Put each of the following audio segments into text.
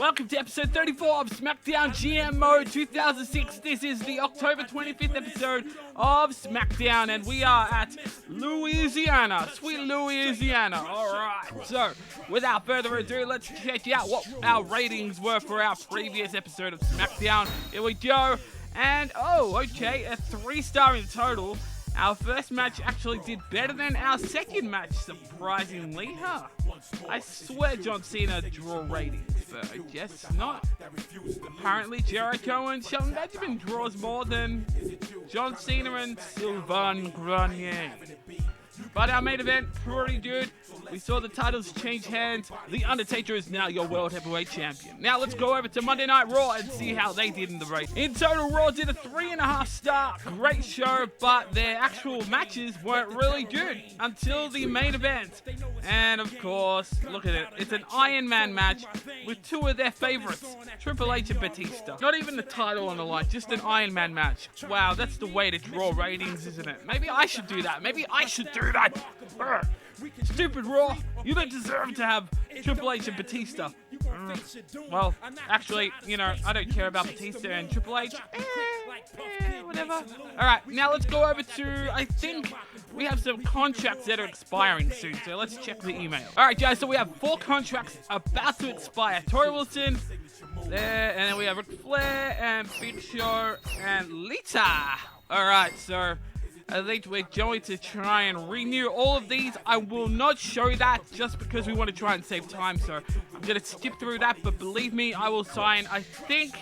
Welcome to episode 34 of SmackDown GMO 2006. This is the October 25th episode of SmackDown, and we are at Louisiana, sweet Louisiana. Alright, so without further ado, let's check out what our ratings were for our previous episode of SmackDown. Here we go. And, okay, a 3-star in total. Our first match actually did better than our second match, surprisingly, huh? I swear John Cena draw ratings, but I guess not. Apparently Jericho and Shawn Benjamin draws more than John Cena and Sylvain Grenier. But our main event, pretty good. We saw the titles change hands. The Undertaker is now your World Heavyweight Champion. Now let's go over to Monday Night Raw and see how they did in the race. In total, Raw did a 3.5-star. Great show, but their actual matches weren't really good until the main event. And of course, look at it. It's an Iron Man match with two of their favorites, Triple H and Batista. Not even the title on the line, just an Iron Man match. Wow, that's the way to draw ratings, isn't it? Maybe I should do that. Maybe I should do that. Urgh. Stupid Raw, you don't deserve to have Triple H and Batista. Well, actually, you know, I don't care about Batista and Triple H. Whatever. Alright, now let's go over to, I think we have some contracts that are expiring soon, so let's check the email. Alright guys, so we have 4 contracts about to expire. Tori Wilson, there, and then we have Ric Flair, and Big Show, and Lita. Alright, so I think we're going to try and renew all of these. I will not show that just because we want to try and save time, so I'm going to skip through that, but believe me, I will sign, I think.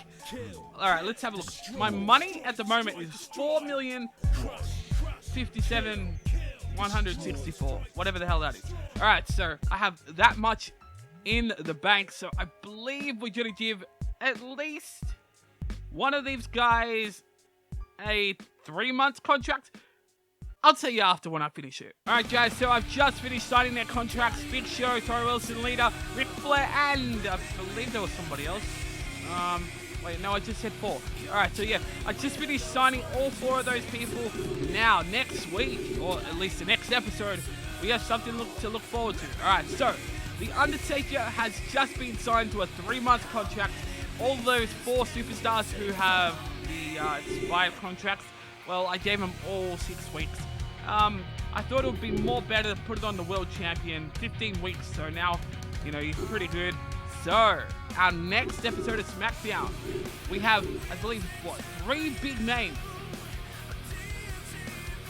Alright, let's have a look. My money at the moment is $4,057,164, whatever the hell that is. Alright, so I have that much in the bank, so I believe we're going to give at least one of these guys a 3-month contract. I'll tell you after when I finish it. Alright guys, so I've just finished signing their contracts. Big Show, Tori Wilson, Lita, Ric Flair, and I believe there was somebody else. Wait, no, I just said 4. Alright, so yeah, I just finished signing all 4 of those people. Now, next week, or at least the next episode, we have something to look forward to. Alright, so The Undertaker has just been signed to a 3-month contract. All those 4 superstars who have the expired contracts, well, I gave them all 6 weeks. I thought it would be more better to put it on the world champion, 15 weeks, so now, you know, he's pretty good. So, our next episode of SmackDown, we have, I believe, 3 big names.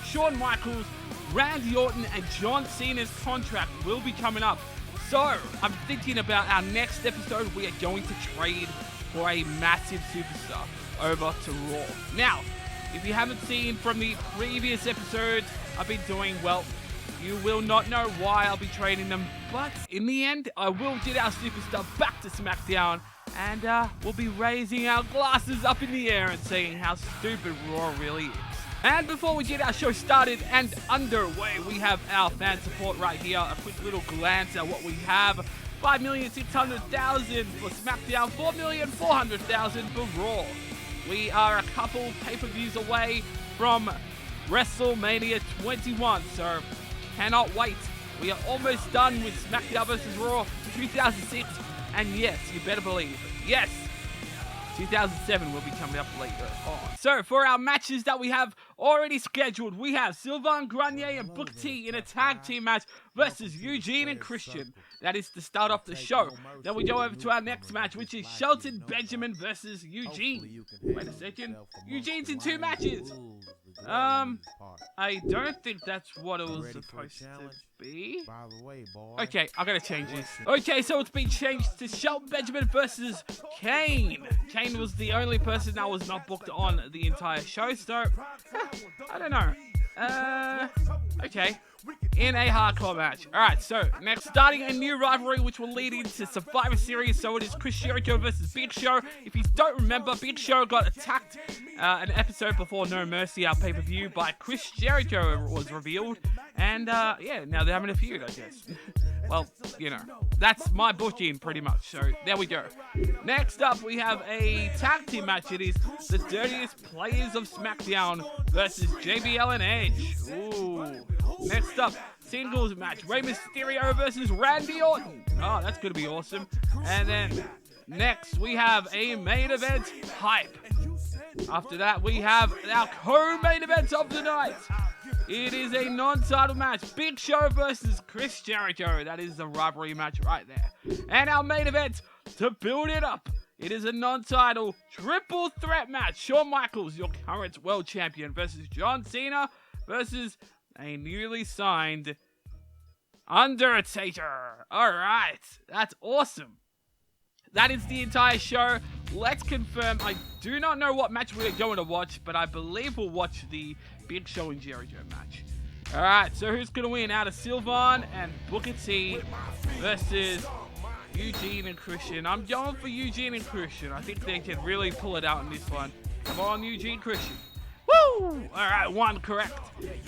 Shawn Michaels, Randy Orton, and John Cena's contract will be coming up. So, I'm thinking about our next episode, we are going to trade for a massive superstar over to Raw. Now, if you haven't seen from the previous episodes I've been doing, well, you will not know why I'll be trading them, but in the end, I will get our superstar back to SmackDown, and we'll be raising our glasses up in the air and saying how stupid Raw really is. And before we get our show started and underway, we have our fan support right here. A quick little glance at what we have. 5,600,000 for SmackDown, 4,400,000 for Raw. We are a couple pay-per-views away from WrestleMania 21, so cannot wait. We are almost done with SmackDown vs. Raw 2006, and yes, you better believe it. Yes, 2007 will be coming up later on. So for our matches that we have already scheduled, we have Sylvain Grenier and Booker T in a tag team match versus Eugene and Christian. That is to start off the show. Then we go over to our next match, which is Shelton Benjamin versus Eugene. Wait a second. Eugene's in 2 matches. I don't think that's what it was supposed to be. Okay, I gotta change this. Okay, so it's been changed to Shelton Benjamin versus Kane. Kane was the only person that was not booked on the entire show, so I don't know. Okay. In a hardcore match. Alright, so next, starting a new rivalry which will lead into Survivor Series. So it is Chris Jericho versus Big Show. If you don't remember, Big Show got attacked an episode before No Mercy, our pay-per-view, by Chris Jericho was revealed. And yeah, now they're having a feud, I guess. Well, you know, that's my booking pretty much. So there we go. Next up, we have a tag team match. It is the Dirtiest Players of SmackDown versus JBL and Edge. Ooh. Next up, singles match, Rey Mysterio versus Randy Orton. Oh, that's going to be awesome. And then Next, we have a main event hype. After that, we have our co-main event of the night. It is a non-title match. Big Show versus Chris Jericho. That is the rivalry match right there. And our main event, to build it up, it is a non-title triple threat match. Shawn Michaels, your current world champion, versus John Cena versus a newly signed Undertaker. Alright, that's awesome. That is the entire show. Let's confirm. I do not know what match we're going to watch, but I believe we'll watch the Big Show and Jericho match. Alright, so who's going to win out of Sylvan and Booker T versus Eugene and Christian? I'm going for Eugene and Christian. I think they can really pull it out in this one. Come on, Eugene Christian. Woo! Alright, one correct.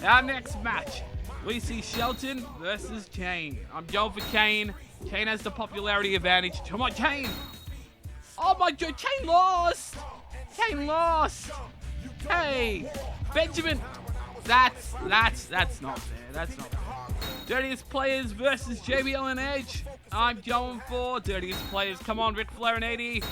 Our next match, we see Shelton versus Kane. I'm going for Kane. Kane has the popularity advantage. Come on, Kane! Oh my god, Kane lost! Kane lost! Hey! Benjamin! That's not fair. That's not fair. Dirtiest Players versus JBL and Edge. I'm going for Dirtiest Players. Come on, Ric Flair and 80.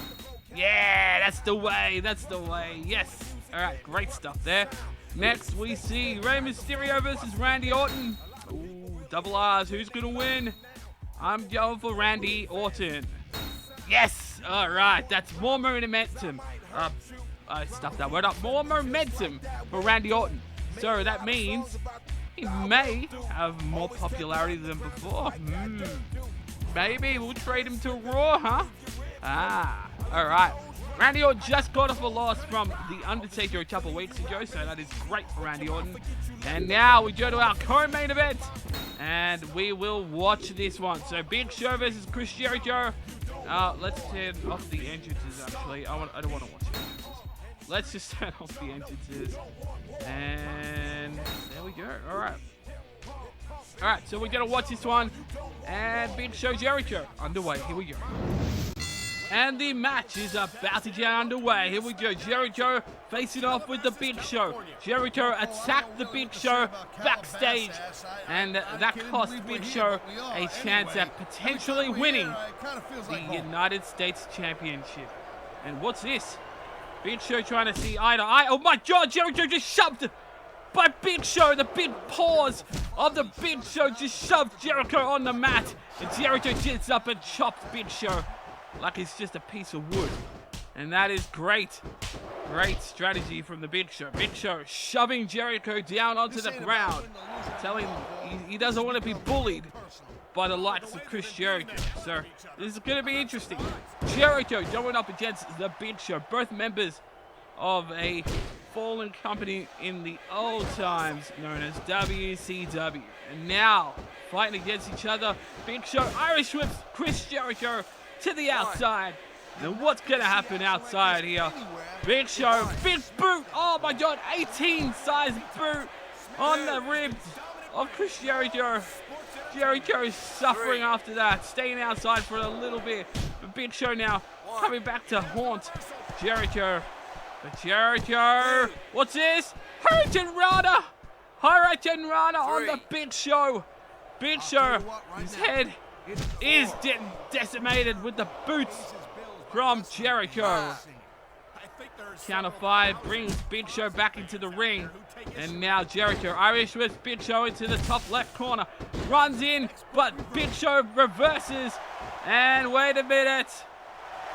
Yeah, that's the way. That's the way. Yes. Alright, great stuff there. Next, we see Rey Mysterio versus Randy Orton. Ooh, double R's. Who's going to win? I'm going for Randy Orton. Yes! Alright, that's more momentum. I stuffed that word up. More momentum for Randy Orton. So that means he may have more popularity than before. Maybe we'll trade him to Raw, huh? Alright. Randy Orton just got off a loss from The Undertaker a couple weeks ago, so that is great for Randy Orton. And now we go to our co-main event, and we will watch this one. So Big Show versus Chris Jericho. Let's turn off the entrances, actually. I don't want to watch the entrances. Let's just turn off the entrances. And there we go. Alright, so we're going to watch this one. And Big Show Jericho underway. Here we go. And the match is about to get underway. Here we go. Jericho facing off with the Big Show. Jericho attacked the Big Show backstage. And that cost Big Show a chance at potentially winning the United States Championship. And what's this? Big Show trying to see eye to eye. Oh my god, Jericho just shoved by Big Show. The big paws of the Big Show just shoved Jericho on the mat. And Jericho gets up and chops Big Show like it's just a piece of wood. And that is great. Great strategy from the Big Show. Big Show shoving Jericho down onto the ground. Telling him he doesn't want to be bullied by the likes of Chris Jericho. So this is going to be interesting. Jericho going up against the Big Show. Both members of a fallen company in the old times known as WCW. And now fighting against each other. Big Show Irish whips Chris Jericho to the outside. Now what's going to happen outside here? Big Show, big boot. Oh my god, 18 size boot on the ribs of Chris Jericho. Jericho is suffering after that, staying outside for a little bit. But Big Show now coming back to haunt Jericho. But Jericho, what's this? Hurricane Rana! Hurricane Rana on the Big Show. Big Show, his head is getting decimated with the boots from Jericho. Count of 5 brings Big Show back into the ring. And now Jericho Irish with Big Show into the top left corner. Runs in, but Big Show reverses. And wait a minute.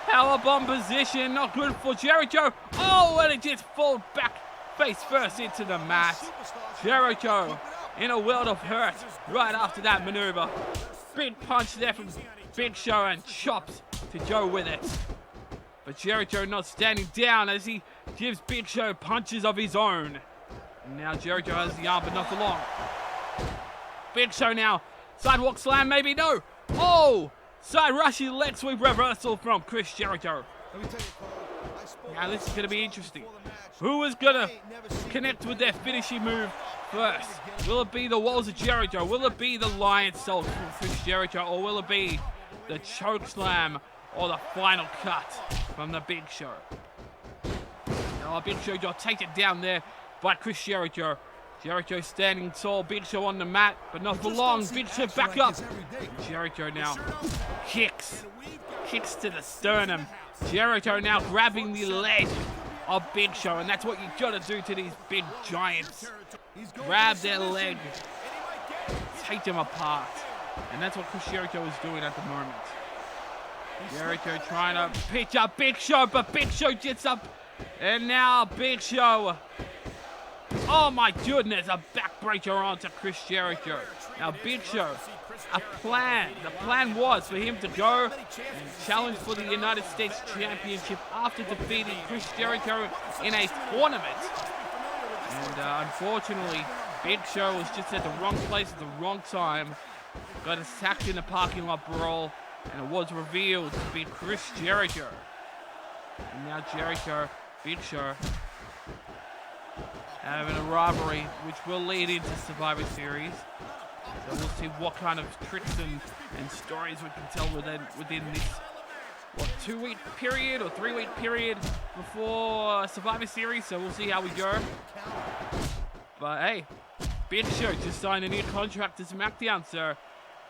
Powerbomb position, not good for Jericho. Oh, and it just falls back face first into the mat. Jericho in a world of hurt right after that maneuver. Big punch there from Big Show and chops to go with it. But Jericho not standing down as he gives Big Show punches of his own. And now Jericho has the arm, but not for long. Big Show now. Sidewalk slam, maybe no. Oh! Side rushy leg sweep reversal from Chris Jericho. Now this is going to be interesting. Who is going to connect with their finishing move first? Will it be the Walls of Jericho? Will it be the Lion Salt from Chris Jericho? Or will it be the choke slam or the final cut from the Big Show? Oh, Big Show got taken down there by Chris Jericho. Jericho standing tall, Big Show on the mat, but not for long. Big Show back up. Jericho now kicks to the sternum. Jericho now grabbing the leg of Big Show, and that's what you gotta do to these big giants. Grab their leg, take them apart, and that's what Chris Jericho is doing at the moment. Jericho trying to pitch up Big Show, but Big Show gets up, and now Big Show. Oh my goodness, a backbreaker onto Chris Jericho. Now Big Show, the plan was for him to go and challenge for the United States Championship after defeating Chris Jericho in a tournament. And unfortunately, Big Show was just at the wrong place at the wrong time. Got attacked in the parking lot brawl, and it was revealed to be Chris Jericho. And now Jericho, Big Show, having a rivalry, which will lead into Survivor Series. So we'll see what kind of tricks and stories we can tell within this 2-week period or 3-week period before Survivor Series. So we'll see how we go. But hey, Big Show just signed a new contract to SmackDown, so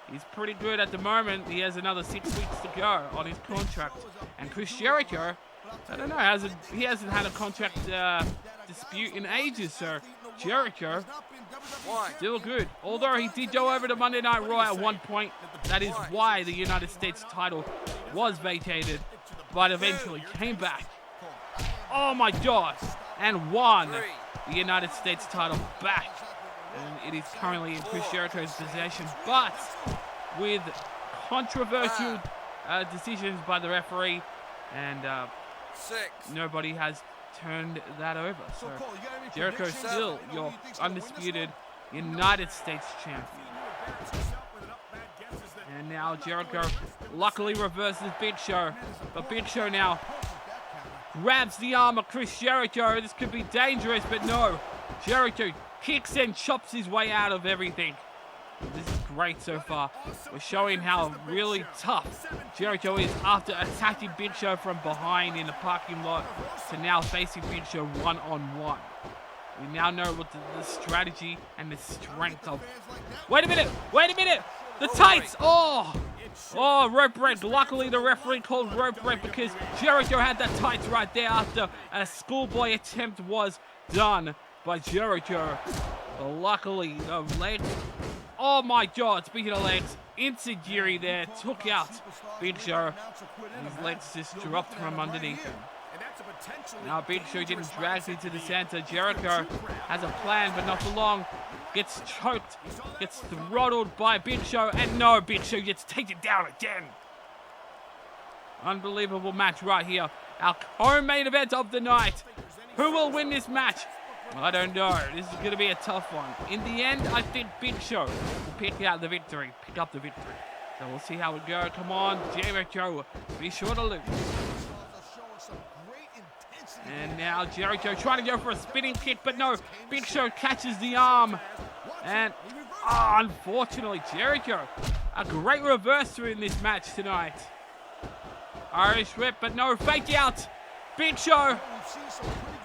he's pretty good at the moment. He has another 6 weeks to go on his contract. And Chris Jericho, I don't know, he hasn't had a contract dispute in ages, so Jericho still good. Although he did go over to Monday Night Raw at one point. That is why the United States title was vacated, but eventually came back. Oh my God, and won the United States title back. And it is currently in Chris Jericho's possession, but with controversial decisions by the referee, and nobody has turned that over. So Jericho still your undisputed United States champion. And now Jericho luckily reverses Big Show, but Big Show now grabs the arm of Chris Jericho. This could be dangerous, but no. Jericho kicks and chops his way out of everything. This is great so far. We're showing how really tough Jericho is after attacking Big Show from behind in the parking lot to now facing Big Show one-on-one. We now know what the strategy and the strength of... Wait a minute! The tights! Oh, rope break. Luckily the referee called rope break because Jericho had the tights right there after a schoolboy attempt was done by Jericho. But luckily the legs... Oh my God, speaking of legs, Insigiri there took out Big Show. His legs just dropped from underneath him. Now Big Show getting dragged into the center. Jericho has a plan, but not for long. Gets choked, gets throttled by Big Show, and no, Big Show gets taken down again. Unbelievable match right here. Our co-main event of the night. Who will win this match? I don't know. This is going to be a tough one. In the end, I think Big Show will pick up the victory. So we'll see how it goes. Come on, Jericho. Be sure to lose. And now Jericho trying to go for a spinning kick, but no. Big Show catches the arm. And unfortunately, Jericho, a great reversal in this match tonight. Irish whip, but no. Fake out. Big Show.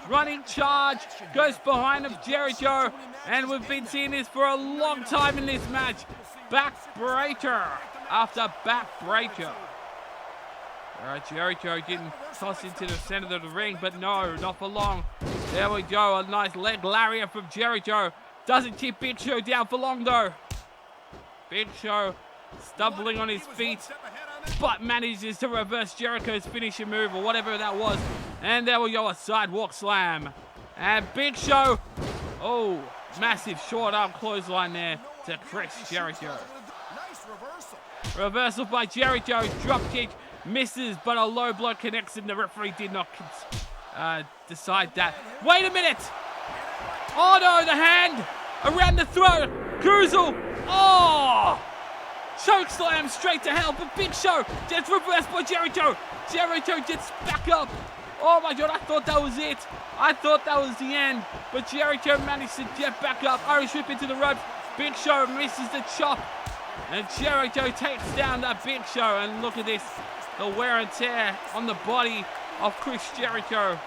Running charge, goes behind of Jericho, and we've been seeing this for a long time in this match. Backbreaker after backbreaker. Jericho getting tossed into the center of the ring, but no, not for long. There we go, a nice leg lariat from Jericho. Doesn't keep Big Show down for long though. Big Show stumbling on his feet, but manages to reverse Jericho's finishing move or whatever that was. And there we go, a sidewalk slam. And Big Show, massive short arm clothesline there to Chris Jericho. Reversal by Jericho, drop kick, misses, but a low blow connects and the referee did not decide that. Wait a minute! Oh no, the hand around the throat, Cruiserweight, choke slam straight to hell, but Big Show gets reversed by Jericho. Jericho gets back up. Oh my God, I thought that was it. I thought that was the end, but Jericho managed to get back up. Irish whip into the ropes. Big Show misses the chop, and Jericho takes down that Big Show. And look at this, the wear and tear on the body of Chris Jericho.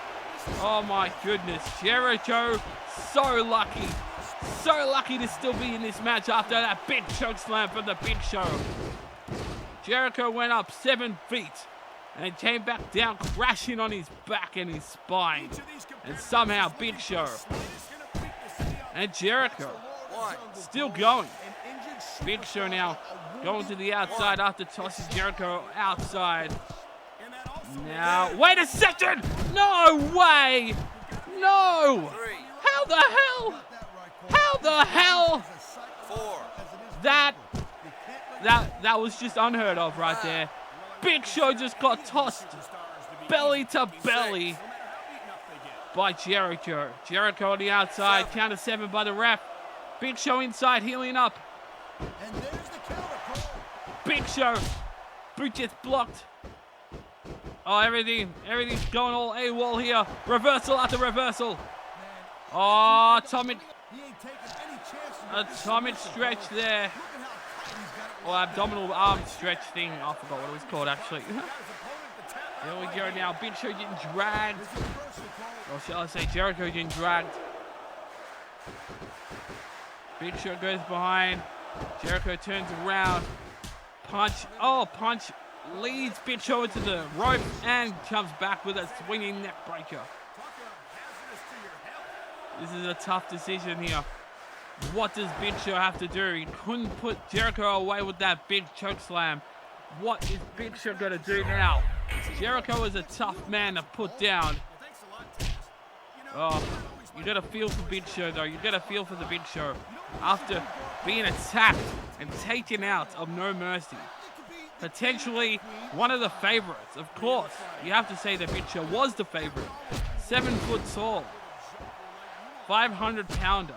Oh my goodness, Jericho, so lucky, so lucky to still be in this match after that big choke slam from the Big Show. Jericho went up 7 feet and came back down, crashing on his back and his spine. And somehow Big Show and Jericho still going. Big Show now going to the outside after tossing Jericho outside. Now, wait a second! No way! No! How the hell? How the hell? That was just unheard of right there. Big Show just got tossed belly to belly by Jericho. Jericho on the outside, counter 7 by the ref. Big Show inside, healing up. Big Show, boot gets blocked. Oh, everything's going all AWOL here. Reversal after reversal. Oh, atomic stretch there. Or abdominal arm stretch thing. I forgot what it was called actually. There we go now. Big Show getting dragged. Or shall I say Jericho getting dragged. Big Show goes behind. Jericho turns around. Punch. Oh, punch. Leads Big Show into the rope and comes back with a swinging neck breaker. This is a tough decision here. What does Big Show have to do? He couldn't put Jericho away with that big choke slam. What is Big Show going to do now? Jericho is a tough man to put down. Oh, you got to feel for Big Show though. You got to feel for the Big Show. After being attacked and taken out of No Mercy. Potentially one of the favorites. Of course, you have to say that Big Show was the favorite. 7 foot tall. 500 pounder.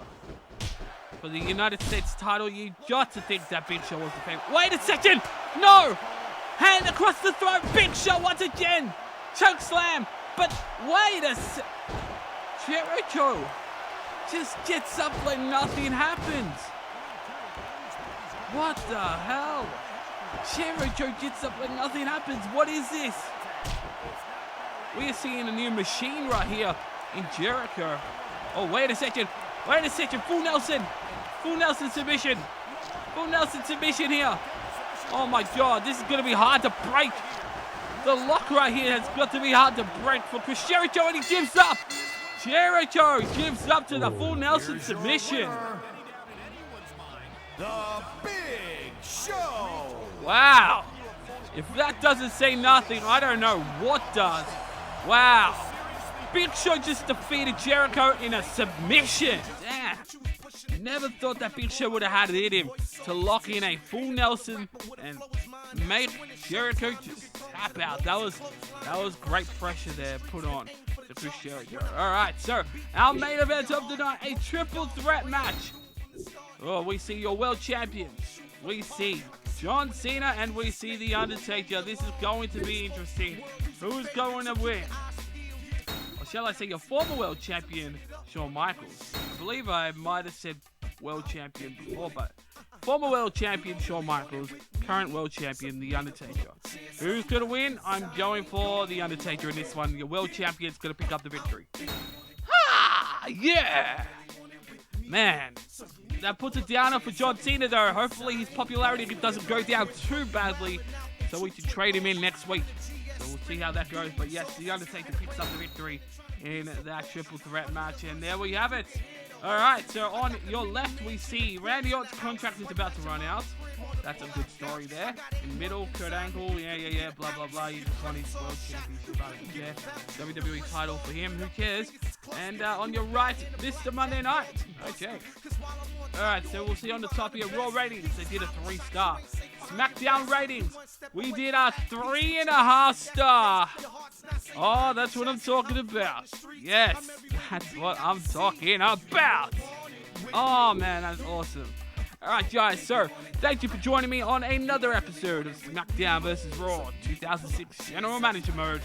For the United States title, you got to think that Big Show was the favorite. Wait a second! No! Hand across the throat. Big Show once again. Choke slam. But wait a sec. Jericho just gets up like nothing happens. What the hell? Jericho gets up like nothing happens. What is this? We are seeing a new machine right here in Jericho. Oh, wait a second. Wait a second. Full Nelson. Full Nelson submission. Full Nelson submission here. Oh my God. This is going to be hard to break. The lock right here has got to be hard to break for Chris Jericho, and he gives up. Jericho gives up to the Full Nelson submission. The Big Show. Wow. If that doesn't say nothing, I don't know what does. Wow. Big Show just defeated Jericho in a submission. Damn. Never thought that Big Show would have had it in him to lock in a Full Nelson and make Jericho just tap out. That was great pressure there put on to Chris Jericho. All right, so our main event of the night, a triple threat match. Oh, we see your world champions. We see John Cena and we see The Undertaker. This is going to be interesting. Who's going to win? Or shall I say your former world champion, Shawn Michaels. I believe I might have said world champion before, but former world champion Shawn Michaels, current world champion The Undertaker. Who's going to win? I'm going for The Undertaker in this one. Your world champion's going to pick up the victory. Ha! Yeah! Man, that puts a downer for John Cena though. Hopefully his popularity doesn't go down too badly, so we can trade him in next week. So we'll see how that goes. But yes, The Undertaker picks up the victory in that triple threat match. And there we have it. Alright, so on your left we see Randy Orton's contract is about to run out. That's a good story there. In middle, Kurt Angle, yeah, blah, blah, blah. He just won his world championship. I don't care. WWE title for him, who cares? And on your right, Mr. Monday Night. Okay. Alright, so we'll see on the top here, Raw ratings. They did a 3-star. SmackDown ratings. We did a 3.5 star. Oh, that's what I'm talking about. Yes, that's what I'm talking about. Oh, man, that's awesome. Alright, guys, so thank you for joining me on another episode of SmackDown vs. Raw 2006 General Manager Mode.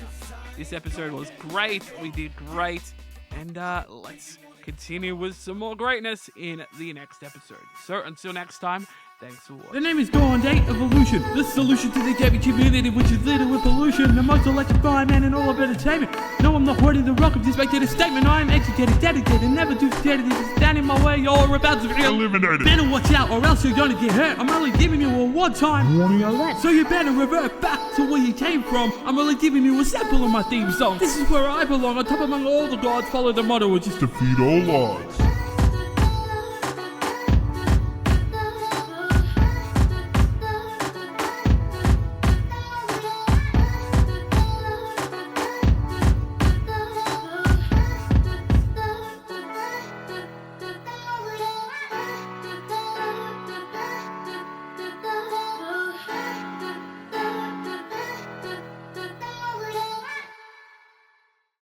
This episode was great. We did great. And let's continue with some more greatness in the next episode. So until next time, Thanks for watching. The name is Gone Day Evolution, the solution to the gaming community, which is littered with pollution. The most electrifying man in all of entertainment. No, I'm not hoarding the rock of this make it a statement. I am educated, dedicated, never too scared of this. Stand in my way, you're about to be eliminated. Better watch out, or else you're gonna get hurt. I'm only giving you a one-time warning alert, so you better revert back to where you came from. I'm only giving you a sample of my theme song. This is where I belong, on top among all the gods. Follow the motto, which is defeat all odds.